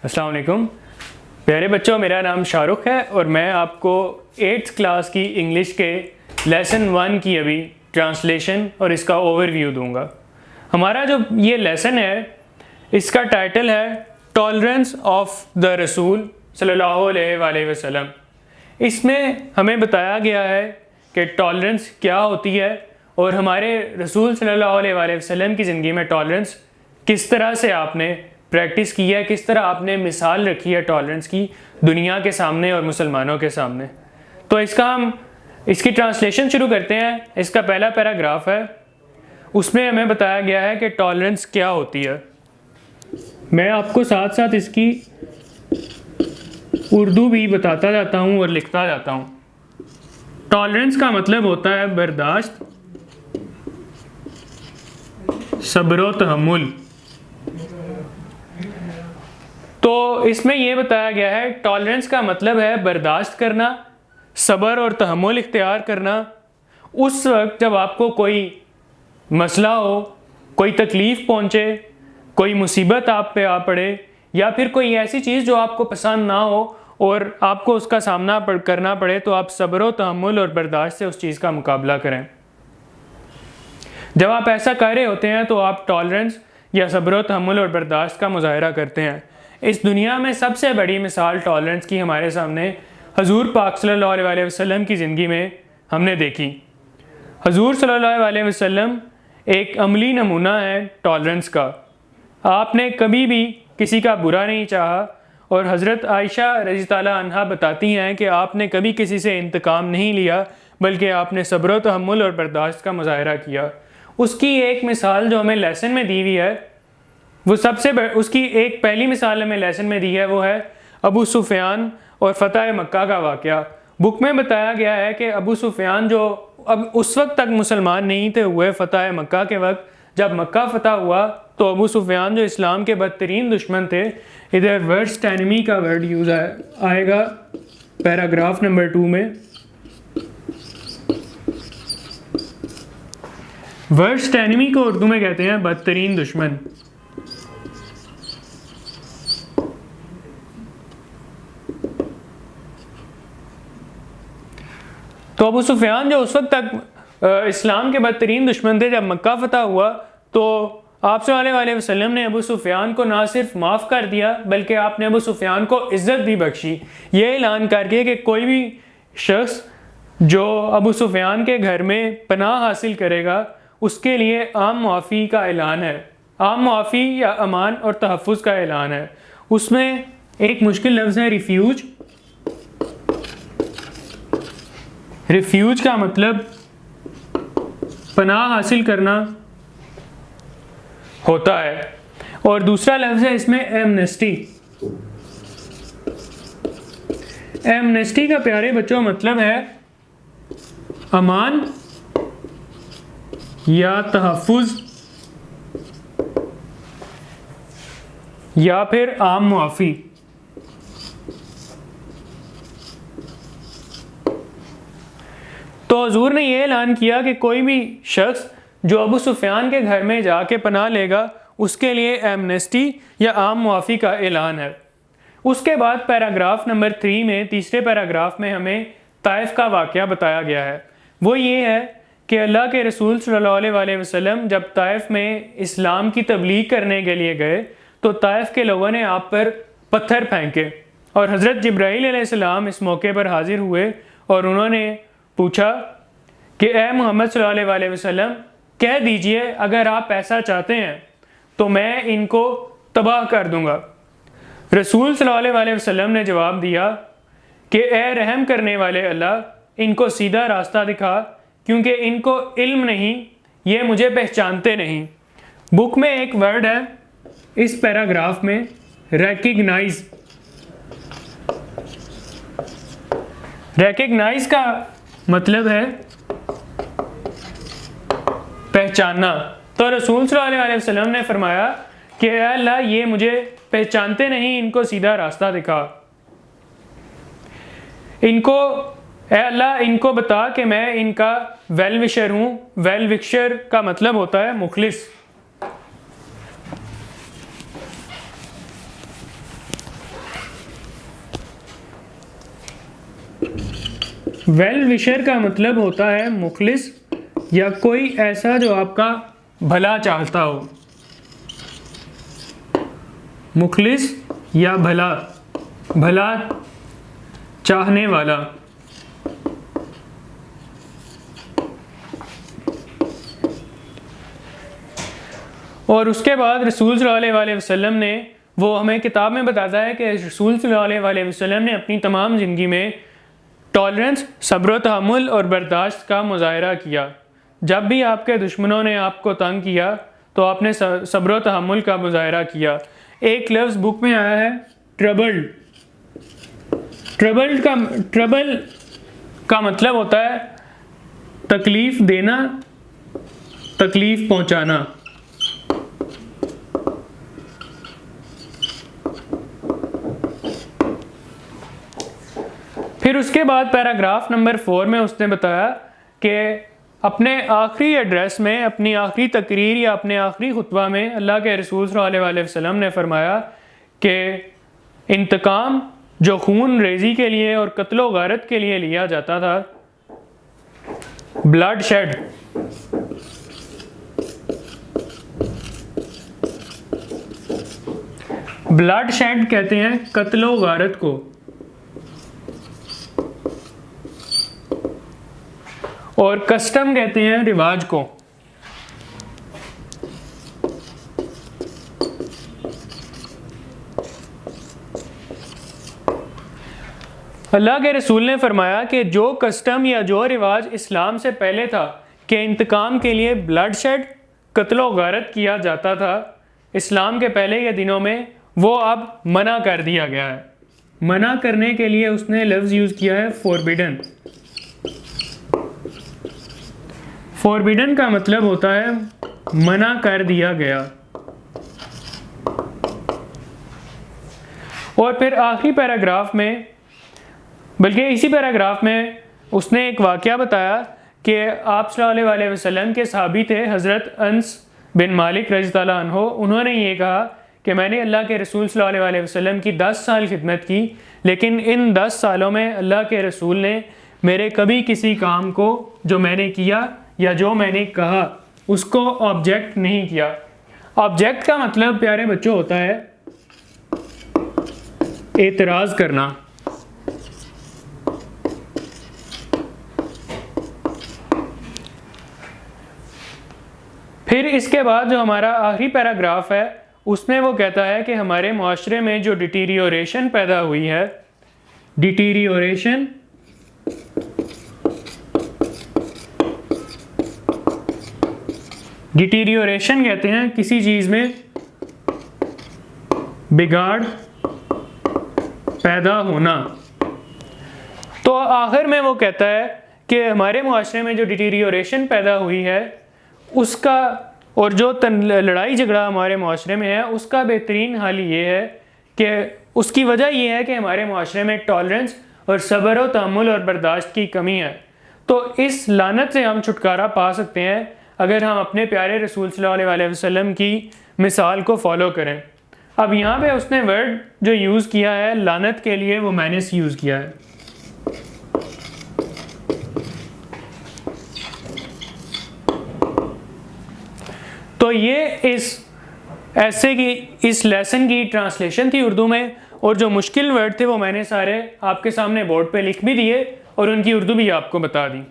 अस्सलाम वालेकुम प्यारे बच्चों, मेरा नाम शाहरुख है और मैं आपको 8th क्लास की इंग्लिश के लेसन 1 की अभी ट्रांसलेशन और इसका ओवरव्यू दूंगा। हमारा जो ये लेसन है इसका टाइटल है टॉलरेंस ऑफ द रसूल सल्लल्लाहु अलैहि वसल्लम। इसमें हमें बताया गया है कि टॉलरेंस क्या होती है और हमारे रसूल सल्लल्लाहु अलैहि वसल्लम की ज़िंदगी में टॉलरेंस किस तरह से आपने प्रैक्टिस की है, किस तरह आपने मिसाल रखी है टॉलरेंस की दुनिया के सामने और मुसलमानों के सामने। तो इसकी ट्रांसलेशन शुरू करते हैं। इसका पहला पैराग्राफ है, उसमें हमें बताया गया है कि टॉलरेंस क्या होती है। मैं आपको साथ साथ इसकी उर्दू भी बताता जाता हूँ और लिखता जाता हूँ। टॉलरेंस का मतलब होता है बर्दाश्त, सब्र व तहम्मुल। तो इसमें यह बताया गया है टॉलरेंस का मतलब है बर्दाश्त करना, सब्र और तहम्मुल इख्तियार करना उस वक्त जब आपको कोई मसला हो, कोई तकलीफ़ पहुँचे, कोई मुसीबत आप पे आ पड़े या फिर कोई ऐसी चीज़ जो आपको पसंद ना हो और आपको उसका सामना करना पड़े, तो आप सब्र व तहम्मुल और बर्दाश्त से उस चीज़ का मुकाबला करें। जब आप ऐसा कर रहे होते हैं तो आप टॉलरेंस या सब्र व तहम्मुल और बर्दाश्त का मुजाहरा करते हैं। इस दुनिया में सबसे बड़ी मिसाल टॉलरेंस की हमारे सामने हजूर पाक सल्लल्लाहु अलैहि वसल्लम की ज़िंदगी में हमने देखी। हजूर सल्लल्लाहु अलैहि वसल्लम एक अमली नमूना है टॉलरेंस का। आपने कभी भी किसी का बुरा नहीं चाहा और हज़रत आयशा रज़ी ताला अन्हा बताती हैं कि आपने कभी किसी से इंतकाम नहीं लिया, बल्कि आपने सब्र व तहम्मुल और बर्दाश्त का मुजाहरा किया। उसकी एक मिसाल जो हमें लेसन में दी हुई है, वो उसकी एक पहली मिसाल हमें लेसन में दी है, वो है अबू सुफियान और फ़तह मक्का का वाक़या। बुक में बताया गया है कि अबू सुफियान जो अब उस वक्त तक मुसलमान नहीं थे हुए, फ़तह मक्का के वक्त जब मक्का फ़तह हुआ तो अबू सुफियान जो इस्लाम के बदतरीन दुश्मन थे, इधर वर्स्ट एनिमी का वर्ड यूज़ आएगा पैराग्राफ नंबर 2 में। वर्स्ट एनिमी को उर्दू में कहते हैं बदतरीन दुश्मन। तो अबू सुफियान जो उस वक्त तक इस्लाम के बदतरीन दुश्मन थे, जब मक्का फ़तह हुआ तो आप सल्लल्लाहु अलैहि वसल्लम ने अबू सुफियान को ना सिर्फ माफ़ कर दिया बल्कि आपने अबू सुफियान को इज़्ज़त भी बख्शी, ये ऐलान करके कि कोई भी शख्स जो अबू सुफियान के घर में पनाह हासिल करेगा उसके लिए आम मुआफ़ी का ऐलान है। आम मुआफ़ी या अमान और तहफ़्फ़ुज़ का ऐलान है। उसमें एक मुश्किल लफ्ज़ है रिफ्यूज। रिफ्यूज का मतलब पनाह हासिल करना होता है और दूसरा लफ्ज़ है इसमें एमनेस्टी। एमनेस्टी का प्यारे बच्चों मतलब है अमान या तहफ़्फ़ुज़ या फिर आम मुआफ़ी। तो हजूर ने यह ऐलान किया कि कोई भी शख्स जो अबू सुफियान के घर में जाके पनाह लेगा उसके लिए एमनेस्टी या आम मुआफ़ी का ऐलान है। उसके बाद पैराग्राफ नंबर 3 में, तीसरे पैराग्राफ में हमें ताइफ का वाक़या बताया गया है। वो ये है कि अल्लाह के रसूल सल्लल्लाहु अलैहि वसल्लम जब ताइफ में इस्लाम की तबलीग करने के लिए गए तो ताइफ के लोगों ने आप पर पत्थर फेंके और हज़रत जिब्राईल अलैहिस्सलाम इस मौके पर हाजिर हुए और उन्होंने पूछा कि ए मोहम्मद सल्लल्लाहु अलैहि वसल्लम, कह दीजिए अगर आप ऐसा चाहते हैं तो मैं इनको तबाह कर दूंगा। रसूल सल्लल्लाहु अलैहि वसल्लम ने जवाब दिया कि ए रहम करने वाले अल्लाह, इनको सीधा रास्ता दिखा, क्योंकि इनको इल्म नहीं, ये मुझे पहचानते नहीं। बुक में एक वर्ड है इस पैराग्राफ में, रेकग्नाइज। रेकग्नाइज का मतलब है पहचानना। तो रसूल सल्लल्लाहु अलैहि वसल्लम ने फरमाया कि अल्लाह ये मुझे पहचानते नहीं, इनको सीधा रास्ता दिखा। अल्लाह इनको बता कि मैं इनका वेल विशर हूँ। वेल विशर का मतलब होता है मुखलिस। वेल विशर का मतलब होता है मुखलिस या कोई ऐसा जो आपका भला चाहता हो। मुखलिस या भला, भला चाहने वाला। और उसके बाद रसूल सल्लल्लाहु अलैहि वसल्लम ने, वो हमें किताब में बताता है कि रसूल सल्लल्लाहु अलैहि वसल्लम ने अपनी तमाम ज़िंदगी में टॉलरेंस, सब्र तहम्मुल और बर्दाश्त का मुजाहरा किया। जब भी आपके दुश्मनों ने आपको तंग किया तो आपने सब्र तहम्मुल का मुजाहरा किया। एक लफ्ज़ बुक में आया है ट्रबल्ड। ट्रबल का मतलब होता है तकलीफ़ देना, तकलीफ़ पहुंचाना। फिर उसके बाद पैराग्राफ नंबर 4 में उसने बताया कि अपने आखिरी एड्रेस में, अपनी आखिरी तकरीर या अपने आखिरी खुतबा में अल्लाह के रसूल सल्लल्लाहु अलैहि वसल्लम ने फरमाया कि इंतकाम जो खून रेजी के लिए और कत्लो गारत के लिए लिया जाता था, ब्लड शेड, ब्लड शेड कहते हैं कत्लो गारत को, और कस्टम कहते हैं रिवाज को। अल्लाह के रसूल ने फरमाया कि जो कस्टम या जो रिवाज इस्लाम से पहले था कि इंतकाम के लिए ब्लड शेड, कत्लो गारत किया जाता था, इस्लाम के पहले के दिनों में, वो अब मना कर दिया गया है। मना करने के लिए उसने लफ्ज़ यूज़ किया है फॉरबिडन। फॉरबिडन का मतलब होता है मना कर दिया गया। और फिर आखिरी पैराग्राफ में, बल्कि इसी पैराग्राफ में उसने एक वाक़या बताया कि आप सल्लल्लाहु अलैहि वसल्लम के सहाबी थे हज़रत अनस बिन मालिक रज़ियल्लाहु अन्हु। उन्होंने ये कहा कि मैंने अल्लाह के रसूल सल्लल्लाहु अलैहि वसल्लम की 10 साल खिदमत की, लेकिन इन 10 सालों में अल्लाह के रसूल ने मेरे कभी किसी काम को जो मैंने किया या जो मैंने कहा उसको ऑब्जेक्ट नहीं किया। ऑब्जेक्ट का मतलब प्यारे बच्चों होता है एतराज़ करना। फिर इसके बाद जो हमारा आखिरी पैराग्राफ है उसमें वो कहता है कि हमारे मुआशरे में जो डिटीरियोरेशन पैदा हुई है, डिटीरियोरेशन डिटीरियोरेशन कहते हैं किसी चीज़ में बिगाड़ पैदा होना। तो आखिर में वो कहता है कि हमारे मुआशरे में जो डिटीरियोरेशन पैदा हुई है उसका, और जो लड़ाई झगड़ा हमारे मुआशरे में है उसका बेहतरीन हाल ये है कि उसकी वजह ये है कि हमारे मुआशरे में टॉलरेंस और सब्र और तहम्मुल और बर्दाश्त की कमी है। तो इस लानत से हम छुटकारा पा सकते हैं अगर हम अपने प्यारे रसूल सल्लल्लाहु अलैहि वसल्लम की मिसाल को फॉलो करें। अब यहाँ पे उसने वर्ड जो यूज़ किया है लानत के लिए, वो मैनेस यूज़ किया है। तो ये इस ऐसे की इस लेसन की ट्रांसलेशन थी उर्दू में, और जो मुश्किल वर्ड थे वो मैंने सारे आपके सामने बोर्ड पे लिख भी दिए और उनकी उर्दू भी आपको बता दी।